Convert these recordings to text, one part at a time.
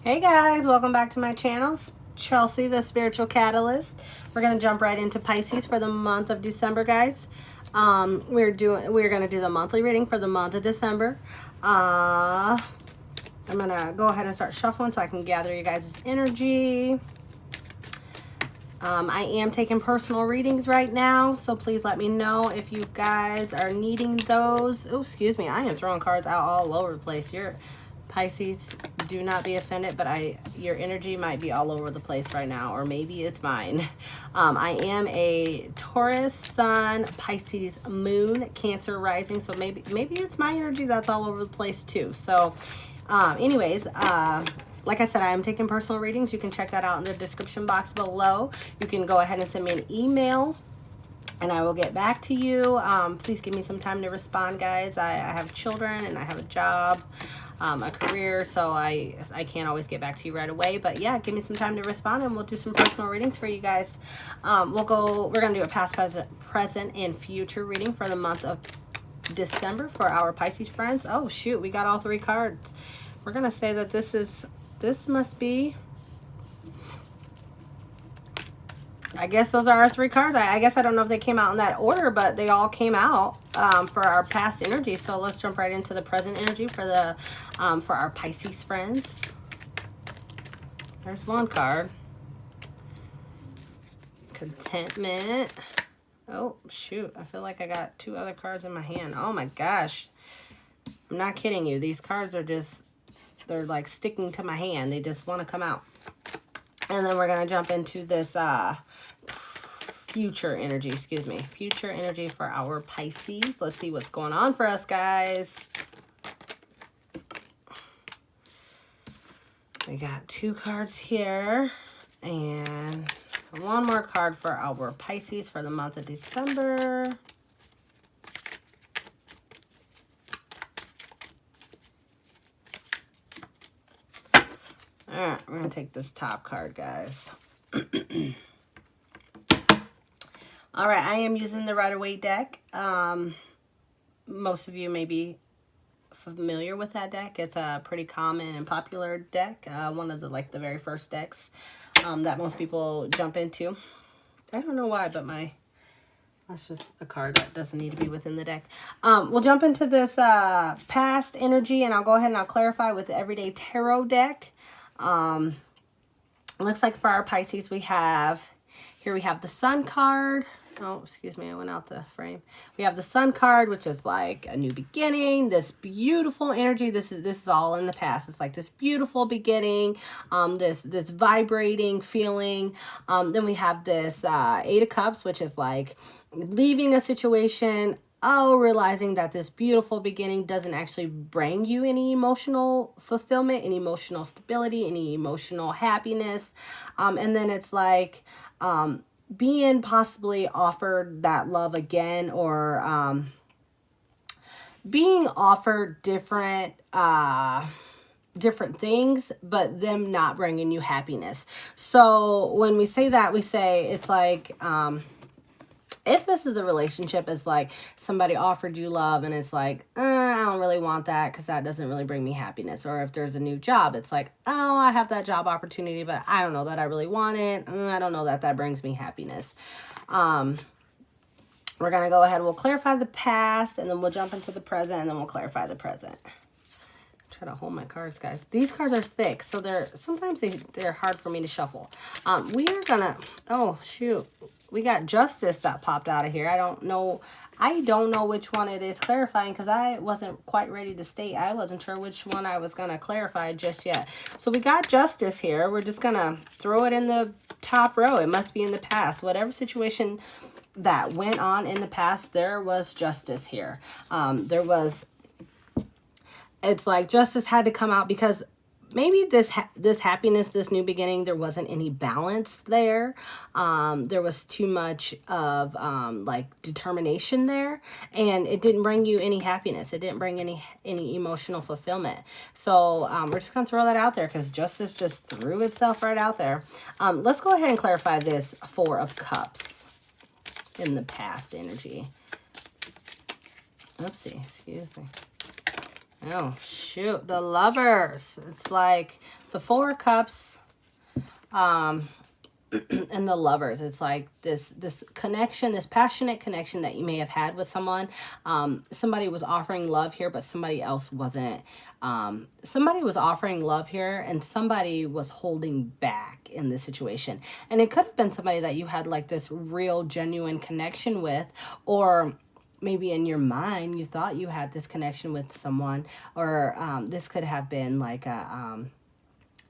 Hey guys, welcome back to my channel. Chelsea, the Spiritual Catalyst. We're gonna jump right into Pisces for the month of December, guys. We're gonna do the monthly reading for the month of December. I'm gonna go ahead and start shuffling so I can gather you guys' energy. I am taking personal readings right now, so please let me know if you guys are needing those. Oh, excuse me, I am throwing cards out all over the place. You're Pisces, do not be offended, but your energy might be all over the place right now, or maybe it's mine. I am a Taurus Sun, Pisces Moon, Cancer rising, so maybe it's my energy that's all over the place too. So anyways, like I said, I am taking personal readings. You can check that out in the description box below. You can go ahead and send me an email and I will get back to you. Please give me some time to respond, guys. I have children and I have a job, a career, so I can't always get back to you right away. But yeah, give me some time to respond and we'll do some personal readings for you guys. We're going to do a past, present, and future reading for the month of December for our Pisces friends. Oh, shoot, we got all three cards. We're going to say that this must be, I guess those are our three cards. I guess I don't know if they came out in that order, but they all came out for our past energy. So let's jump right into the present energy for the for our Pisces friends. There's one card. Contentment. Oh, shoot. I feel like I got two other cards in my hand. Oh, my gosh. I'm not kidding you. These cards are just, they're like sticking to my hand. They just want to come out. And then we're going to jump into this future energy, future energy for our Pisces. Let's see what's going on for us, guys. We got two cards here and one more card for our Pisces for the month of December. All right, we're going to take this top card, guys. All right, I am using the Rider-Waite deck. Most of you may be familiar with that deck. It's a pretty common and popular deck. One of the very first decks that most people jump into. I don't know why, but that's just a card that doesn't need to be within the deck. We'll jump into this past energy, and I'll go ahead and I'll clarify with the Everyday Tarot deck. It looks like for our Pisces, we have the Sun card. Oh, excuse me, I went out the frame. We have the Sun card, which is like a new beginning, this beautiful energy. This is all in the past. It's like this beautiful beginning, this vibrating feeling. Then we have this Eight of Cups, which is like leaving a situation, realizing that this beautiful beginning doesn't actually bring you any emotional fulfillment, any emotional stability, any emotional happiness. And then it's like being possibly offered that love again, or being offered different things, but them not bringing you happiness. So when we say that, we say it's like if this is a relationship, it's like somebody offered you love and it's like, I don't really want that because that doesn't really bring me happiness. Or if there's a new job, it's like, oh, I have that job opportunity, but I don't know that I really want it. I don't know that brings me happiness. We're going to go ahead. We'll clarify the past and then we'll jump into the present and then we'll clarify the present. Try to hold my cards, guys. These cards are thick, so sometimes they're hard for me to shuffle. We are gonna, oh shoot, we got Justice that popped out of here. I don't know which one it is clarifying because I wasn't quite ready to state. I wasn't sure which one I was gonna clarify just yet. So we got Justice here. We're just gonna throw it in the top row. It must be in the past. Whatever situation that went on in the past, there was justice here. It's like justice had to come out because maybe this happiness, this new beginning, there wasn't any balance there. There was too much of like determination there, and it didn't bring you any happiness. It didn't bring any emotional fulfillment. So we're just gonna throw that out there because justice just threw itself right out there. Let's go ahead and clarify this Four of Cups in the past energy. Oopsie, excuse me. Oh, shoot. The Lovers. It's like the Four of Cups. And the Lovers, it's like this connection, this passionate connection that you may have had with someone. Somebody was offering love here, but somebody else wasn't. Somebody was offering love here and somebody was holding back in this situation, and it could have been somebody that you had like this real genuine connection with, or maybe in your mind you thought you had this connection with someone, or this could have been like a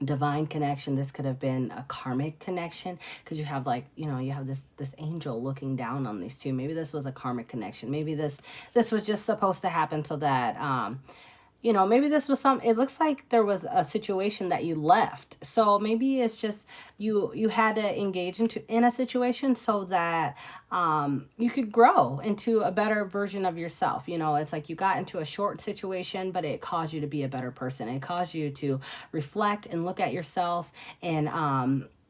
divine connection. This could have been a karmic connection, because you have like, you have this angel looking down on these two. Maybe this was a karmic connection. Maybe this was just supposed to happen so that maybe this was it looks like there was a situation that you left. So maybe it's just you had to engage in a situation so that you could grow into a better version of yourself. It's like you got into a short situation, but it caused you to be a better person. It caused you to reflect and look at yourself and,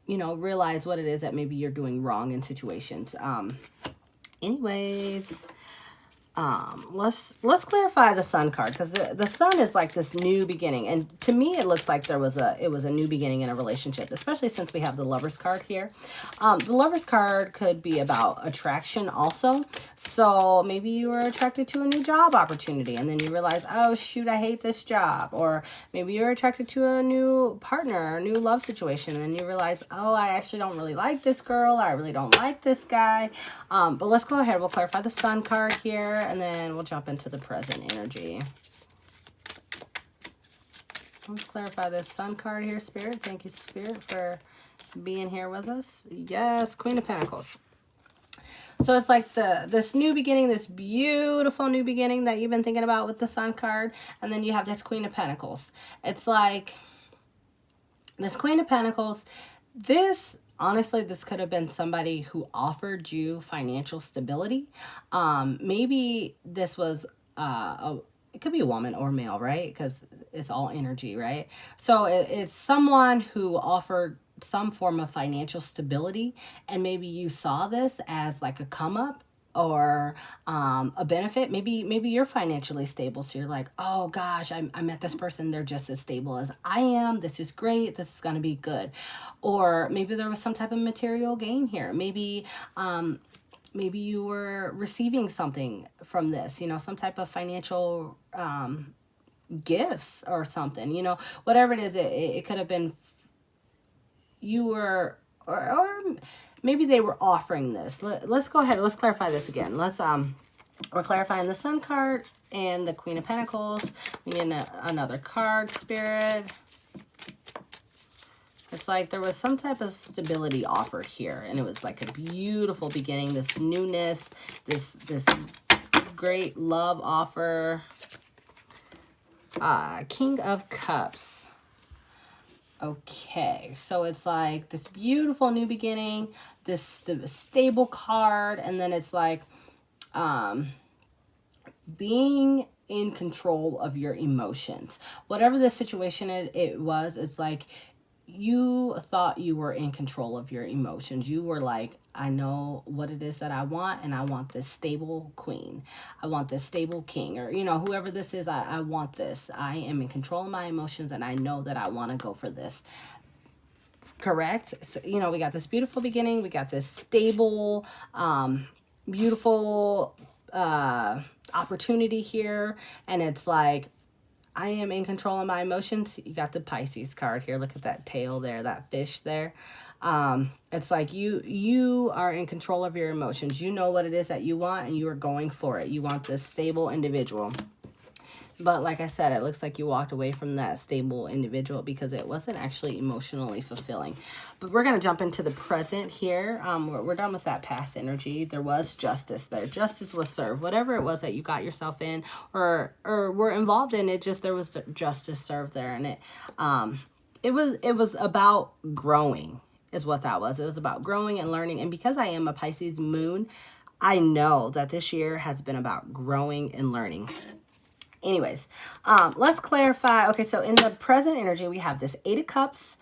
realize what it is that maybe you're doing wrong in situations. Anyways, let's clarify the Sun card, because the Sun is like this new beginning, and to me it looks like it was a new beginning in a relationship, especially since we have the Lovers card here. The Lovers card could be about attraction also. So maybe you were attracted to a new job opportunity and then you realize, oh shoot, I hate this job. Or maybe you're attracted to a new partner, a new love situation, and then you realize, oh, I actually don't really like this girl, I really don't like this guy. But let's go ahead, we'll clarify the Sun card here, and then we'll jump into the present energy. Let's clarify this Sun card here, Spirit. Thank you, Spirit, for being here with us. Yes, Queen of Pentacles. So it's like this new beginning, this beautiful new beginning that you've been thinking about with the Sun card. And then you have this Queen of Pentacles. It's like this Queen of Pentacles. Honestly, this could have been somebody who offered you financial stability. Maybe this was it could be a woman or male, right? Because it's all energy, right? So it's someone who offered some form of financial stability, and maybe you saw this as like a come up or a benefit. Maybe you're financially stable, so you're like, oh gosh, I met this person, they're just as stable as I am, this is great, this is gonna be good. Or maybe there was some type of material gain here. Maybe you were receiving something from this, some type of financial gifts or something, whatever it is. It could have been you were, or maybe they were offering this. Let's go ahead, let's clarify this again. We're clarifying the Sun card and the Queen of Pentacles. We need another card, Spirit. It's like there was some type of stability offered here, and it was like a beautiful beginning, this newness, this great love offer. King of Cups. Okay, so it's like this beautiful new beginning, this stable card, and then it's like being in control of your emotions. Whatever the situation it was, it's like you thought you were in control of your emotions. You were like, I know what it is that I want, and I want this stable queen. I want this stable king, or, whoever this is, I want this. I am in control of my emotions, and I know that I want to go for this. Correct? So, we got this beautiful beginning. We got this stable, beautiful opportunity here. And it's like, I am in control of my emotions. You got the Pisces card here. Look at that tail there, that fish there. It's like you are in control of your emotions. You know what it is that you want, and you are going for it. You want this stable individual. But like I said, it looks like you walked away from that stable individual because it wasn't actually emotionally fulfilling. But we're going to jump into the present here. We're done with that past energy. There was justice there. Justice was served. Whatever it was that you got yourself in or were involved in, there was justice served there. And it was about growing is what that was. It was about growing and learning. And because I am a Pisces moon, I know that this year has been about growing and learning. Anyways, let's clarify. Okay, so in the present energy, we have this 8 of Cups,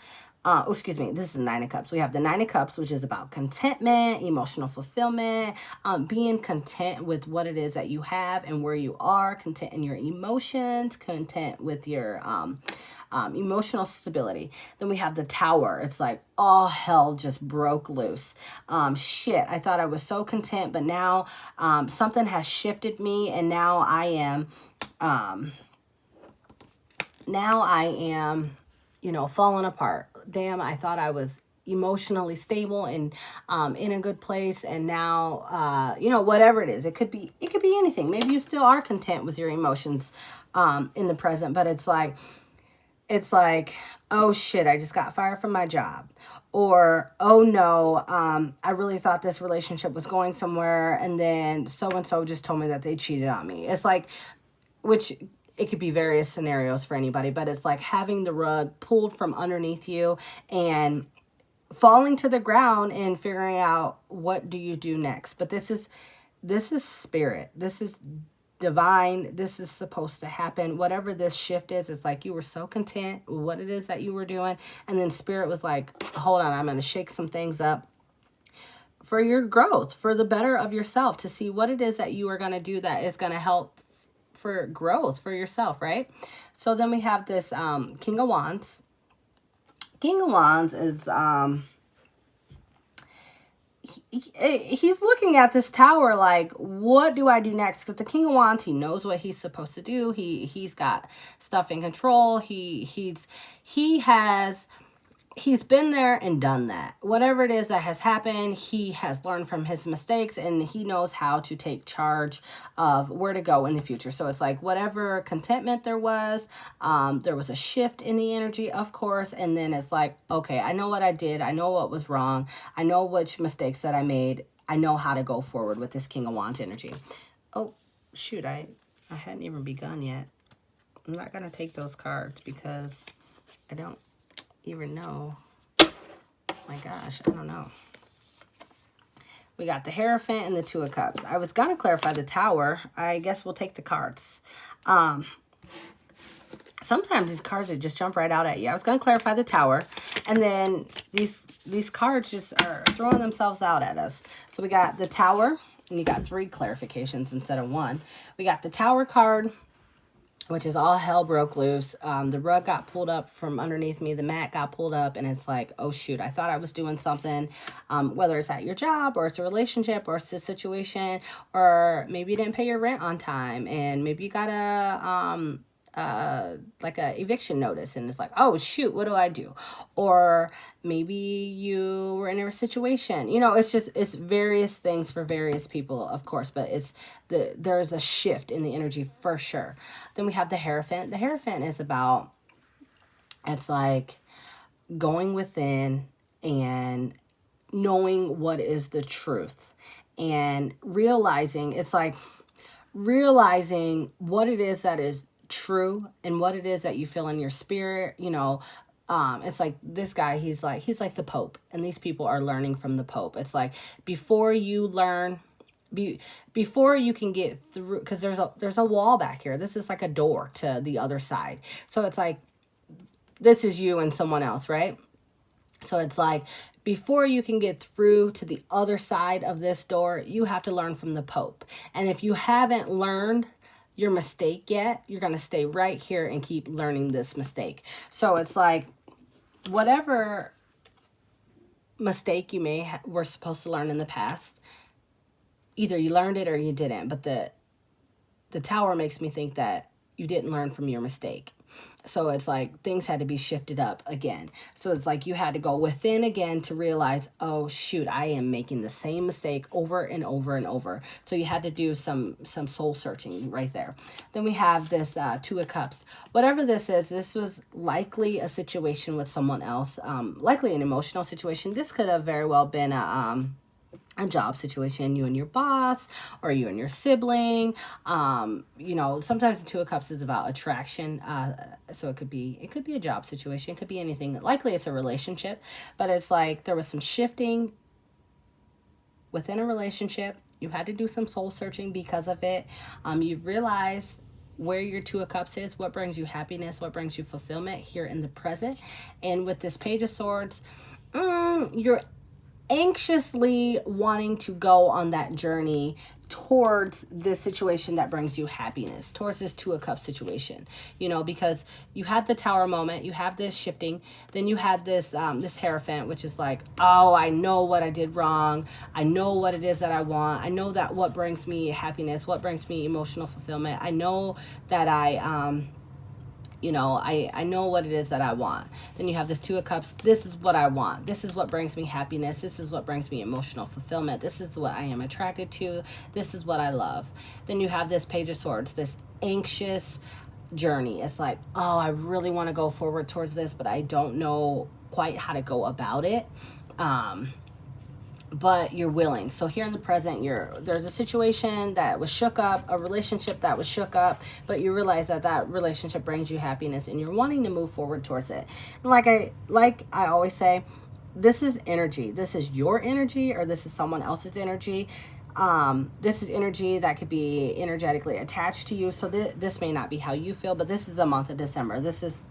Excuse me, this is Nine of Cups. We have the Nine of Cups, which is about contentment, emotional fulfillment, being content with what it is that you have and where you are, content in your emotions, content with your emotional stability. Then we have the Tower. It's like all hell just broke loose. Shit, I thought I was so content, but now something has shifted me, and now I am, falling apart. Damn, I thought I was emotionally stable and in a good place, and now whatever it is, it could be anything. Maybe you still are content with your emotions in the present, but it's like, oh shit, I just got fired from my job. Or, oh no, I really thought this relationship was going somewhere, and then so-and-so just told me that they cheated on me. It's like, which it could be various scenarios for anybody, but it's like having the rug pulled from underneath you and falling to the ground and figuring out what do you do next. But this is spirit. This is divine. This is supposed to happen. Whatever this shift is, it's like you were so content with what it is that you were doing, and then spirit was like, hold on, I'm going to shake some things up for your growth, for the better of yourself, to see what it is that you are going to do that is going to help for growth for yourself, right? So then we have this King of Wands. King of Wands is he's looking at this Tower like, what do I do next? Because the King of Wands, he knows what he's supposed to do. He's got stuff in control. He's been there and done that. Whatever it is that has happened, he has learned from his mistakes, and he knows how to take charge of where to go in the future. So it's like whatever contentment there was a shift in the energy, of course, and then it's like, okay, I know what I did. I know what was wrong. I know which mistakes that I made. I know how to go forward with this King of Wands energy. Oh, shoot, I hadn't even begun yet. I'm not going to take those cards because I don't even know. My gosh, I don't know. We got the Hierophant and the Two of Cups. I was gonna clarify the Tower. I guess we'll take the cards. Sometimes these cards, they just jump right out at you. I was gonna clarify the Tower, and then these cards just are throwing themselves out at us. So we got the Tower, and you got 3 clarifications instead of 1. We got the Tower card, which is all hell broke loose. The rug got pulled up from underneath me. The mat got pulled up, and it's like, oh shoot, I thought I was doing something, whether it's at your job or it's a relationship or it's a situation, or maybe you didn't pay your rent on time, and maybe you got like a eviction notice, and it's like, oh shoot, what do I do? Or maybe you were in a situation, it's various things for various people, of course, but there's a shift in the energy for sure. Then we have the Hierophant. The Hierophant is about, it's like going within and knowing what is the truth and realizing what it is that is true and what it is that you feel in your spirit. It's like this guy, he's like the Pope, and these people are learning from the Pope. It's like before you can get through, because there's a wall back here. This is like a door to the other side. So it's like, this is you and someone else, right? So it's like, before you can get through to the other side of this door, you have to learn from the Pope. And if you haven't learned your mistake yet, you're going to stay right here and keep learning this mistake. So it's like, whatever mistake you were supposed to learn in the past, either you learned it or you didn't. But the Tower makes me think that you didn't learn from your mistake. So it's like things had to be shifted up again. So it's like you had to go within again to realize, oh shoot, I am making the same mistake over and over and over. So you had to do some soul searching right there. Then we have this Two of Cups. Whatever this is, this was likely a situation with someone else, likely an emotional situation. This could have very well been a job situation, you and your boss, or you and your sibling. Sometimes the Two of Cups is about attraction. So it could be a job situation. It could be anything. Likely it's a relationship, but it's like there was some shifting within a relationship. You had to do some soul searching because of it. You've realized where your Two of Cups is, what brings you happiness, what brings you fulfillment here in the present. And with this Page of Swords, you're anxiously wanting to go on that journey towards this situation that brings you happiness, towards this Two of Cups situation, you know, because you had the Tower moment, you have this shifting, then you had this this Hierophant, which is like, oh, I know what I did wrong, I know what it is that I want, I know that what brings me happiness, what brings me emotional fulfillment, I know that you know, I know what it is that I want. Then you have this Two of Cups. This is what I want. This is what brings me happiness. This is what brings me emotional fulfillment. This is what I am attracted to. This is what I love. Then you have this Page of Swords, this anxious journey. It's like, oh, I really want to go forward towards this, but I don't know quite how to go about it. But you're willing. So here in the present, there's a situation that was shook up, a relationship that was shook up, but you realize that that relationship brings you happiness and you're wanting to move forward towards it. And like I always say, this is energy. This is your energy, or this is someone else's energy. This is energy that could be energetically attached to you. So this may not be how you feel, but this is the month of December. This is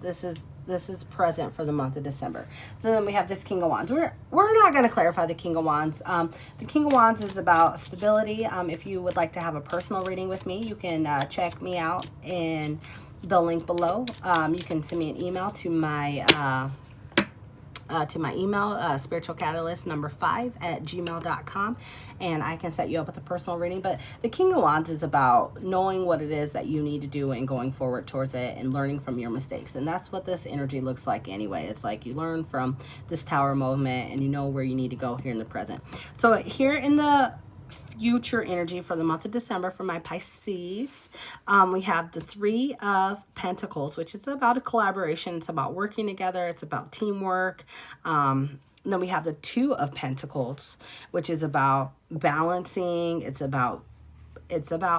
present for the month of December. So then we have this King of Wands. We're not going to clarify the King of Wands. The King of Wands is about stability. If you would like to have a personal reading with me, you can check me out in the link below. You can send me an email to my email, spiritualcatalyst5@gmail.com, and I can set you up with a personal reading. But the King of Wands is about knowing what it is that you need to do and going forward towards it and learning from your mistakes. And that's what this energy looks like anyway. It's like you learn from this Tower moment and you know where you need to go here in the present. So here in the future energy for the month of December for my Pisces, we have the Three of Pentacles, which is about a collaboration. It's about working together. It's about teamwork. Then we have the Two of Pentacles, which is about balancing. It's about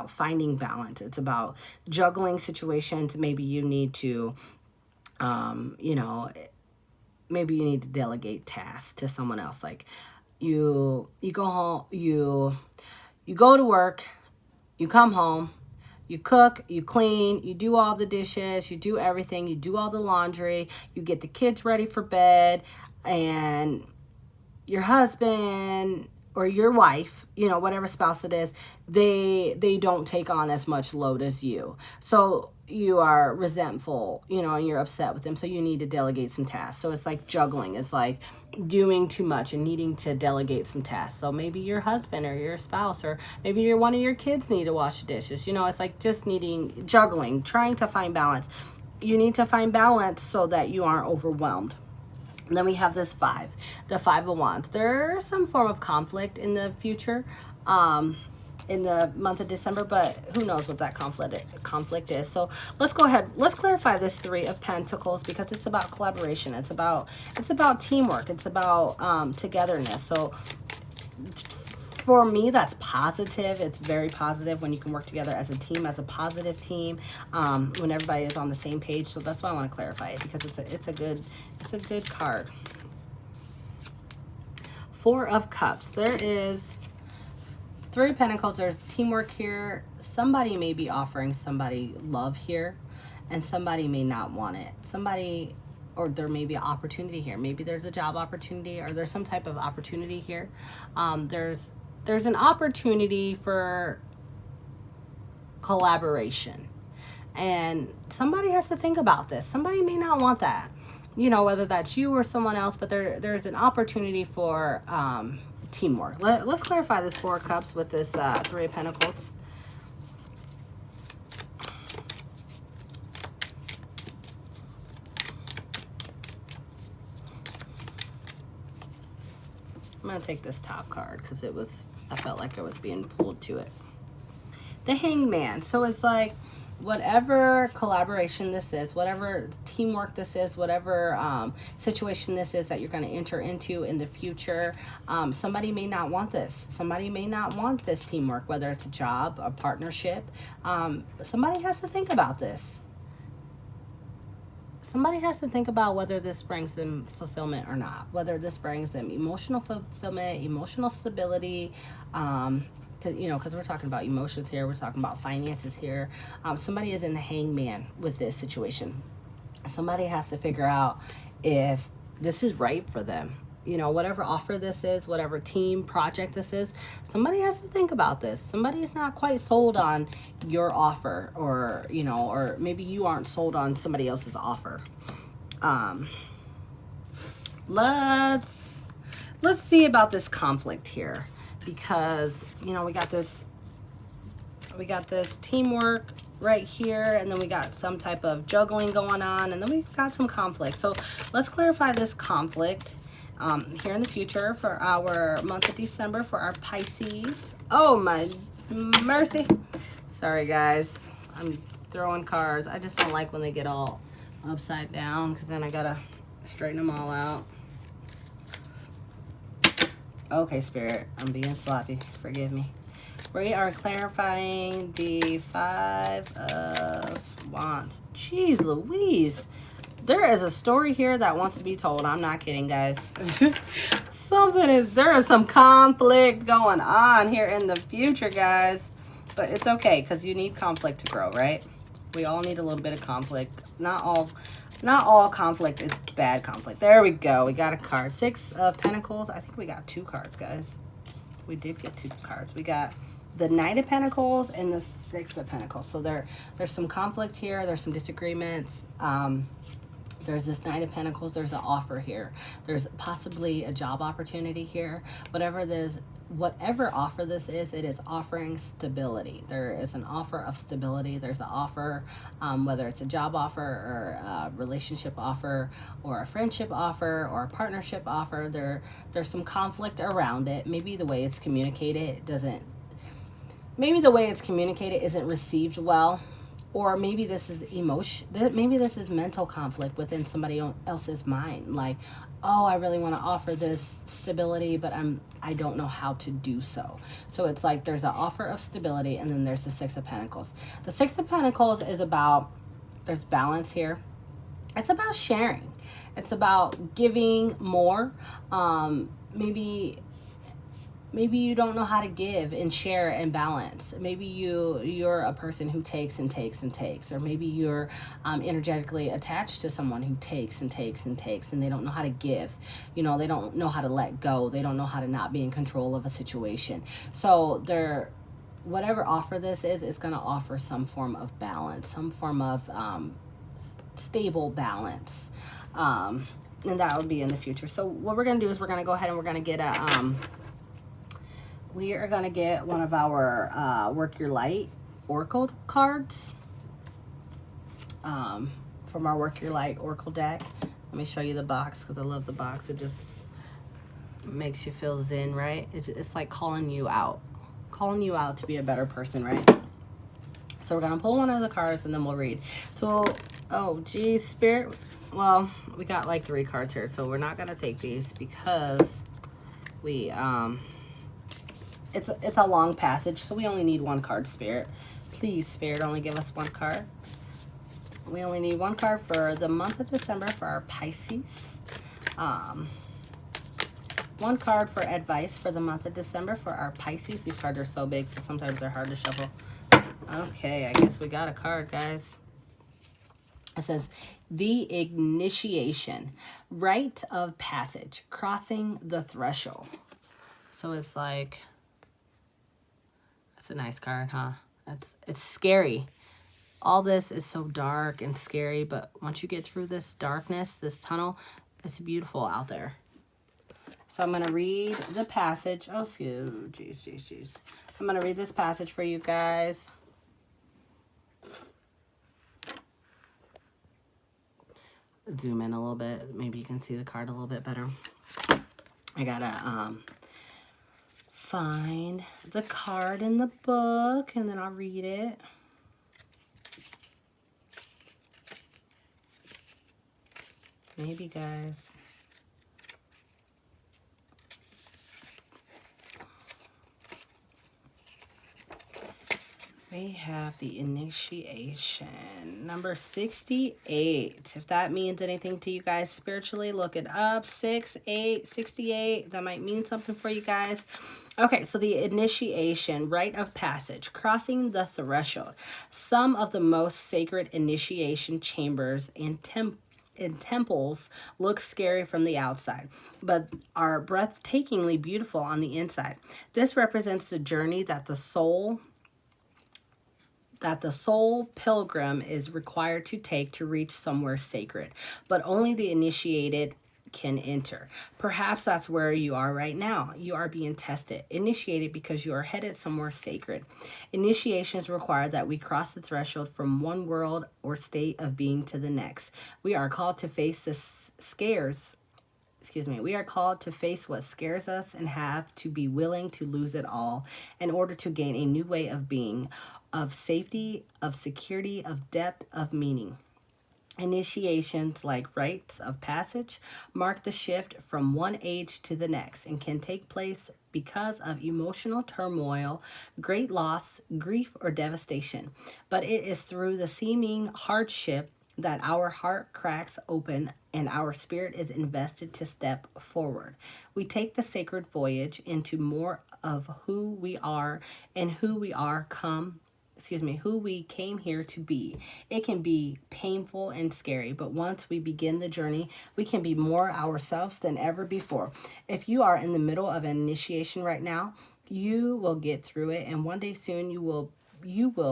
finding balance. It's about juggling situations. Maybe you need to, you know, maybe you need to delegate tasks to someone else. Like you go home, you go to work, you come home, you cook, you clean, you do all the dishes, you do everything, you do all the laundry, you get the kids ready for bed, and your husband or your wife, you know, whatever spouse it is, they don't take on as much load as you. So you are resentful, you know, and you're upset with them. So you need to delegate some tasks. So it's like juggling. It's like doing too much and needing to delegate some tasks. So maybe your husband or your spouse, or maybe one of your kids need to wash the dishes. You know, it's like just juggling, trying to find balance. You need to find balance so that you aren't overwhelmed. And then we have this the Five of Wands. There's some form of conflict in the future, in the month of December, but who knows what that conflict is. So let's go ahead. Let's clarify this Three of Pentacles, because it's about collaboration. It's about teamwork. It's about togetherness. So for me, that's positive. It's very positive when you can work together as a team, as a positive team, when everybody is on the same page. So that's why I want to clarify it, because it's a good card. Four of Cups. There is Three of Pentacles. There's teamwork here. Somebody may be offering somebody love here, and somebody may not want it. Or there may be an opportunity here. Maybe there's a job opportunity, or there's some type of opportunity here. There's an opportunity for collaboration, and somebody has to think about this. Somebody may not want that, you know, whether that's you or someone else, but there's an opportunity for teamwork. Let's clarify this Four of Cups with this Three of Pentacles. I'm going to take this top card because I felt like I was being pulled to it. The Hangman. So it's like, whatever collaboration this is, whatever teamwork this is, whatever situation this is that you're going to enter into in the future, somebody may not want this. Somebody may not want this teamwork, whether it's a job, a partnership. Somebody has to think about this. Somebody has to think about whether this brings them fulfillment or not, whether this brings them emotional fulfillment, emotional stability, because we're talking about emotions here, we're talking about finances here. Somebody is in the hangman with this situation. Somebody has to figure out if this is right for them. Whatever offer this is, whatever team project this is, somebody has to think about this. Somebody is not quite sold on your offer, or or maybe you aren't sold on somebody else's offer. Let's see about this conflict here, because we got this teamwork right here, and then we got some type of juggling going on, and then we've got some conflict. So let's clarify this conflict here in the future for our month of December for our Pisces. Oh my mercy. Sorry guys, I'm throwing cards. I just don't like when they get all upside down, because then I gotta straighten them all out. Okay, Spirit, I'm being sloppy. Forgive me. We are clarifying the 5 of Wands. Jeez Louise. There is a story here that wants to be told. I'm not kidding, guys. There is some conflict going on here in the future, guys. But it's okay, because you need conflict to grow, right? We all need a little bit of conflict. Not all conflict is bad conflict. There we go. We got a card. 6 of Pentacles. I think we got 2 cards, guys. We did get 2 cards. We got the Knight of Pentacles and the 6 of Pentacles. So there's some conflict here. There's some disagreements. There's this Knight of Pentacles. There's an offer here. There's possibly a job opportunity here. Whatever offer this is, it is offering stability. There is an offer of stability. There's an offer, whether it's a job offer or a relationship offer or a friendship offer or a partnership offer. There's some conflict around it. Maybe the way it's communicated isn't received well. Or maybe this is emotion. Maybe this is mental conflict within somebody else's mind. Like, oh, I really want to offer this stability, but I don't know how to do so. So it's like there's an offer of stability, and then there's the 6 of Pentacles. The 6 of Pentacles is about, there's balance here. It's about sharing. It's about giving more. Maybe you don't know how to give and share and balance. Maybe you're a person who takes and takes and takes, or maybe you're energetically attached to someone who takes and takes and takes, and they don't know how to give. They don't know how to let go. They don't know how to not be in control of a situation. So whatever offer this is, it's going to offer some form of balance, some form of stable balance, and that would be in the future. So what we're going to do is we're going to go ahead and we're going to get we are going to get one of our Work Your Light Oracle cards from our Work Your Light Oracle deck. Let me show you the box, because I love the box. It just makes you feel zen, right? It's like calling you out to be a better person, right? So we're going to pull one of the cards and then we'll read. So, oh, geez, Spirit. Well, we got like 3 cards here, so we're not going to take these because we... It's a long passage, so we only need 1 card, Spirit. Please, Spirit, only give us 1 card. We only need 1 card for the month of December for our Pisces. 1 card for advice for the month of December for our Pisces. These cards are so big, so sometimes they're hard to shuffle. Okay, I guess we got a card, guys. It says, the initiation, rite of passage, crossing the threshold. So it's like... It's a nice card, huh? It's scary. All this is so dark and scary, but once you get through this darkness, this tunnel, it's beautiful out there. So I'm going to read the passage. Oh, jeez. I'm going to read this passage for you guys. Zoom in a little bit. Maybe you can see the card a little bit better. I got to... find the card in the book, and then I'll read it. Maybe, guys. We have the initiation, number 68. If that means anything to you guys spiritually, look it up. 6, 8, 68. That might mean something for you guys. Okay, so the initiation, rite of passage, crossing the threshold. Some of the most sacred initiation chambers and temples look scary from the outside, but are breathtakingly beautiful on the inside. This represents the journey that the soul pilgrim is required to take to reach somewhere sacred, but only the initiated can enter. Perhaps that's where you are right now. You are being tested, initiated because you are headed somewhere sacred. Initiations require that we cross the threshold from one world or state of being to the next. We are called to face the we are called to face what scares us and have to be willing to lose it all in order to gain a new way of being, of safety, of security, of depth, of meaning. Initiations, like rites of passage, mark the shift from one age to the next and can take place because of emotional turmoil, great loss, grief, or devastation. But it is through the seeming hardship that our heart cracks open and our spirit is invested to step forward. We take the sacred voyage into more of who we are and who we came here to be. It can be painful and scary, but once we begin the journey, we can be more ourselves than ever before. If you are in the middle of an initiation right now, you will get through it, and one day soon you will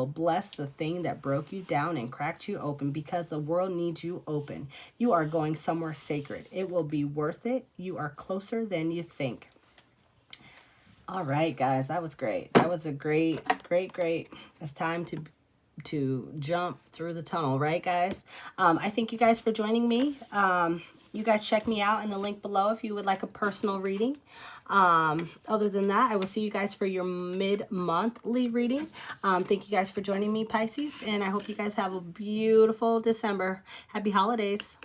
bless the thing that broke you down and cracked you open, because the world needs you open. You are going somewhere sacred. It will be worth it. You are closer than you think. All right, guys, that was great. That was a great. It's time to jump through the tunnel, right, guys? I thank you guys for joining me. You guys check me out in the link below if you would like a personal reading. Other than that, I will see you guys for your mid-monthly reading. Thank you guys for joining me, Pisces, and I hope you guys have a beautiful December. Happy holidays.